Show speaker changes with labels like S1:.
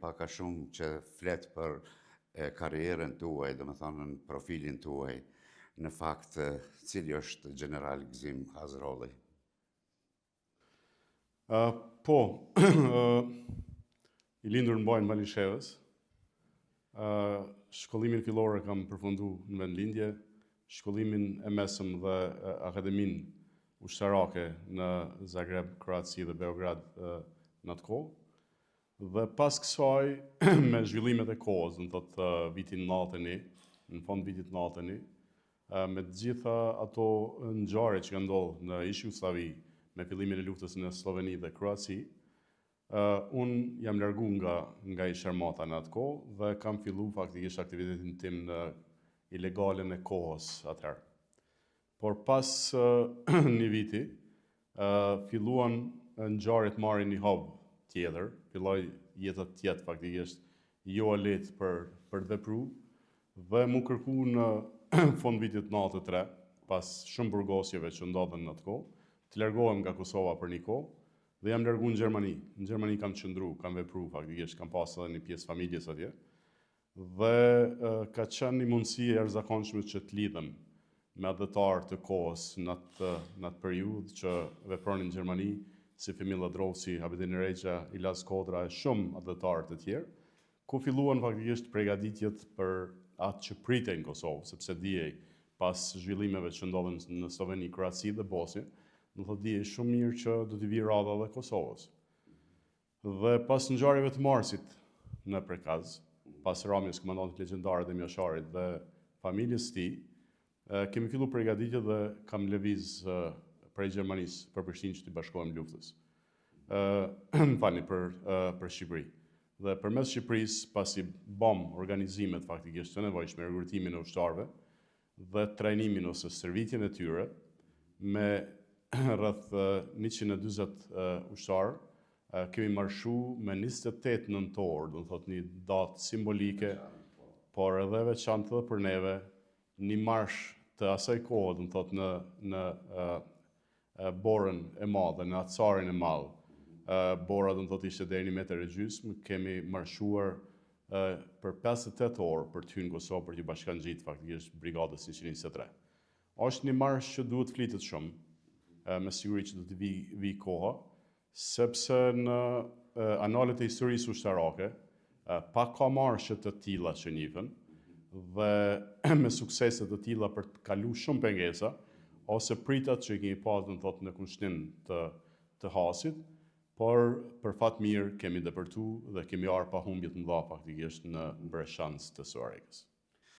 S1: Pak a shumë që flet për karrierën tuaj, dhe më thonë në profilin tuaj, në fakt, cili është General Gzim Hazrolli?
S2: Po, i lindur në Bajnë Malishevës, shkollimin fillor e kam përfundu në vendlindje, shkollimin e mesëm dhe akademin ushtarake në Zagreb, Kroaci dhe Beograd në atë kohë. Dhe pas kësaj, me zhvillimet e kohës, në thotë vitin 90-ni, në fond vitit 90-ni, me të gjitha ato ngjarje që kanë ndodhur në ish Jugosllavi me fillimin e luftës në Sloveni dhe Kroaci, unë jam largu nga ish armata në atë kohë dhe kam fillu faktikisht aktivitetin tim në ilegalen e kohës atëherë. Por pas një viti, filluan ngjarjet marrin një hub tjetër, filloi jeta tjetër faktikisht jo e lehtë për vepru dhe mu kërku në fund vitit 93, pas shumë burgosjeve që ndodhen në atë kohë, të largohem nga Kosova për një kohë dhe jam largu në Gjermani. Në Gjermani kam qëndru, kam vepru faktikisht, kam pas edhe një pjesë familjes atje. Dhe ka qenë një mundësi e jashtëzakonshme që të lidhem me adhëtar të kohës në atë periudhë që vepronin në Gjermani, si Femilla Drovsi, Abedin Rexha, Ilas Kodra e shumë adhëtarë të tjerë, ku filluan faktikisht përgatitjet për atë që pritej në Kosovë, sepse dijej pas zhvillimeve që ndodhen në Sloveni, Kroaci dhe Bosnjë, do thotë dijej shumë mirë që do t'i vijë radha dhe Kosovës. Dhe pas ngjarjeve të Marsit në Prekaz, pas ramjes komandantit legjendar të Mjasharit dhe familjes së tij, kemi fillu përgatitje dhe kam lëviz prej Gjermanisë për Prishtinë që t'i bashkohem luftës. Për Shqipëri. Dhe përmes Shqipërisë, pasi bam organizimet faktikisht të nevojshme, rekrutimin e ushtarëve dhe trajnimin ose servitjen e tyre, me rreth 140 ushtarë, kemi marshu me 28 nëntor, do të thotë një datë simbolike, por edhe veçantë edhe për neve, një marsh të asaj kohë, do të thotë në Borën e madhe, në Acarin e madh. Bora do të thotë ishte deri 1 metër e gjysmë, kemi marshuar për 58 orë për të hyrë në Kosovë për t'i bashkangjit faktikisht brigadës 123. Është një marsh që duhet flitet shumë, me siguri që do t'i vi koha, sepse në analet e historisë ushtarake, pak ka marshe të tilla që njihen, dhe me suksese të tilla për të kalu shumë pengesa, ose pritat që i kemi pas në Kushtin të Hasit, por për fat mirë kemi depërtu dhe kemi arë pa humbje të mëdha faktikisht në Breshans të Suarikës.